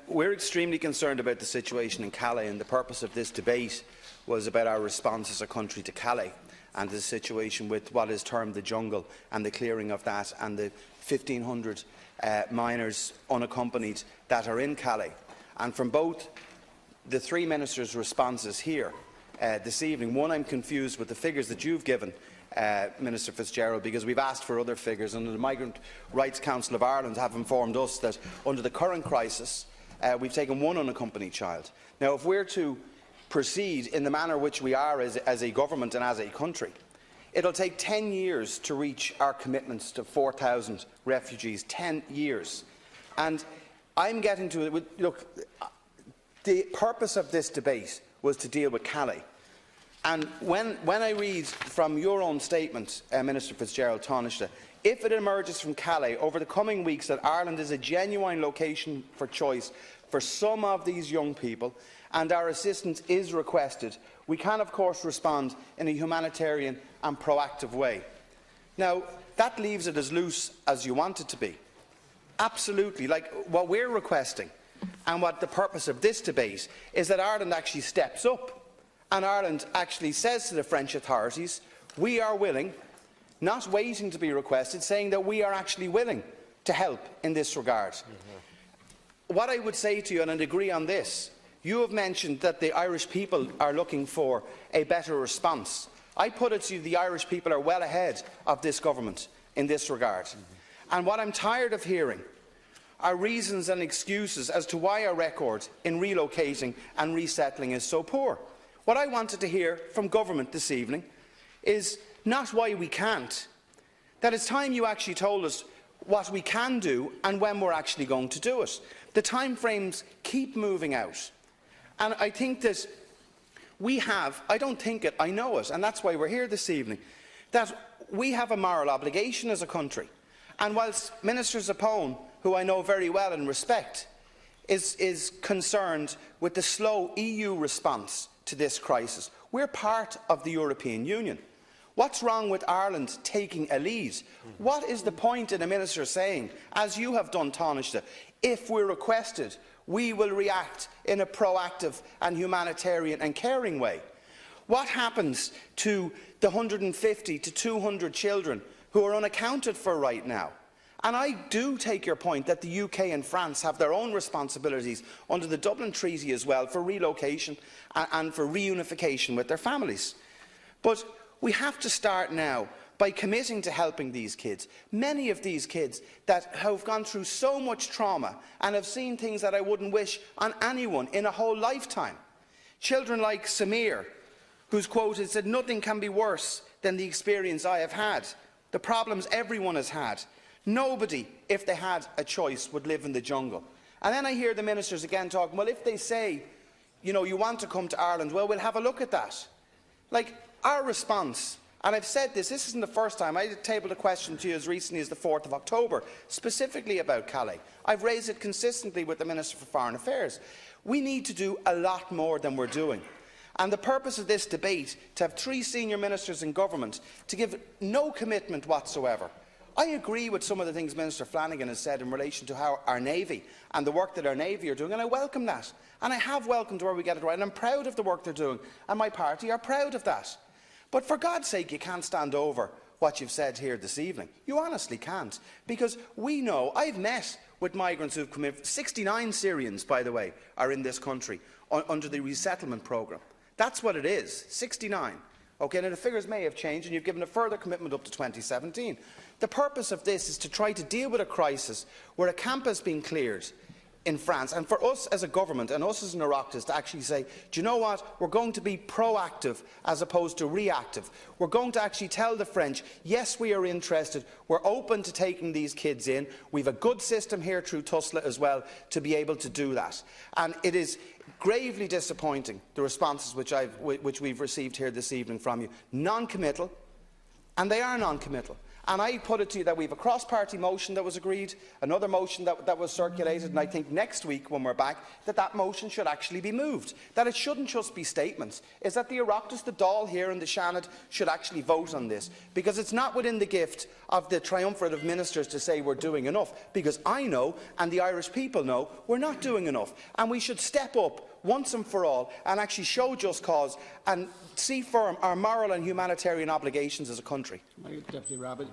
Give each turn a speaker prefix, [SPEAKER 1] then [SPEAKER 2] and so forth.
[SPEAKER 1] We're extremely concerned about the situation in Calais, and the purpose of this debate was about our response as a country to Calais and the situation with what is termed the jungle and the clearing of that and the 1,500 minors unaccompanied that are in Calais. And from both the three ministers' responses here this evening, one, I'm confused with the figures that you've given, Minister Fitzgerald, because we've asked for other figures, and the Migrant Rights Council of Ireland have informed us that under the current crisis we've taken one unaccompanied child. Now, if we're to proceed in the manner which we are as a government and as a country, it will take 10 years to reach our commitments to 4,000 refugees. 10 years. And I'm getting to it. Look, the purpose of this debate was to deal with Calais. And when I read from your own statement, Minister Fitzgerald Taoiseach, if it emerges from Calais over the coming weeks that Ireland is a genuine location for choice for some of these young people and our assistance is requested, we can of course respond in a humanitarian and proactive way. Now, that leaves it as loose as you want it to be. Absolutely. Like what we're requesting and what the purpose of this debate is that Ireland actually steps up and Ireland actually says to the French authorities, we are willing, not waiting to be requested, saying that we are actually willing to help in this regard. What I would say to you, and I'd agree on this, you have mentioned that the Irish people are looking for a better response. I put it to you, the Irish people are well ahead of this government in this regard. And what I'm tired of hearing are reasons and excuses as to why our record in relocating and resettling is so poor. What I wanted to hear from government this evening is not why we can't, that it's time you actually told us what we can do and when we're actually going to do it. The timeframes keep moving out. And I think that we have, I don't think it, I know it, and that's why we're here this evening, that we have a moral obligation as a country. And whilst Minister Zappone, who I know very well and respect, is concerned with the slow EU response to this crisis, we're part of the European Union. What's wrong with Ireland taking a lead? What is the point in a minister saying, as you have done, Taoiseach, if we're requested, we will react in a proactive and humanitarian and caring way? What happens to the 150 to 200 children who are unaccounted for right now? And I do take your point that the UK and France have their own responsibilities under the Dublin Treaty as well for relocation and for reunification with their families. But we have to start now by committing to helping these kids. Many of these kids that have gone through so much trauma and have seen things that I wouldn't wish on anyone in a whole lifetime. Children like Samir, whose quote is that nothing can be worse than the experience I have had, the problems everyone has had. Nobody, if they had a choice, would live in the jungle. And then I hear the ministers again talking, well, if they say, you know, you want to come to Ireland, well, we'll have a look at that. Like, our response, and I've said this isn't the first time, I tabled a question to you as recently as the 4th of October, specifically about Calais. I've raised it consistently with the Minister for Foreign Affairs. We need to do a lot more than we're doing. And the purpose of this debate, to have 3 senior ministers in government, to give no commitment whatsoever. I agree with some of the things Minister Flanagan has said in relation to how our Navy and the work that our Navy are doing, and I welcome that. And I have welcomed where we get it right, and I'm proud of the work they're doing, and my party are proud of that. But for God's sake, you can't stand over what you've said here this evening. You honestly can't. Because we know, I've met with migrants who've come in, 69 Syrians, by the way, are in this country under the resettlement programme. That's what it is, 69. Okay, now the figures may have changed, and you've given a further commitment up to 2017. The purpose of this is to try to deal with a crisis where a camp has been cleared in France, and for us as a government and us as an Oireachtas to actually say, do you know what, we're going to be proactive as opposed to reactive. We're going to actually tell the French, yes, we are interested, we're open to taking these kids in, we have a good system here through TUSLA as well to be able to do that. And it is gravely disappointing, the responses which we've received here this evening from you. Non-committal, and they are non-committal. And I put it to you that we have a cross-party motion that was agreed, another motion that was circulated, and I think next week when we're back that motion should actually be moved, that it shouldn't just be statements, is that the Oireachtas, the Dáil here and the Seanad should actually vote on this, because it's not within the gift of the triumvirate of ministers to say we're doing enough, because I know and the Irish people know we're not doing enough, and we should step up once and for all and actually show just cause and see firm our moral and humanitarian obligations as a country.
[SPEAKER 2] Deputy Rabbit.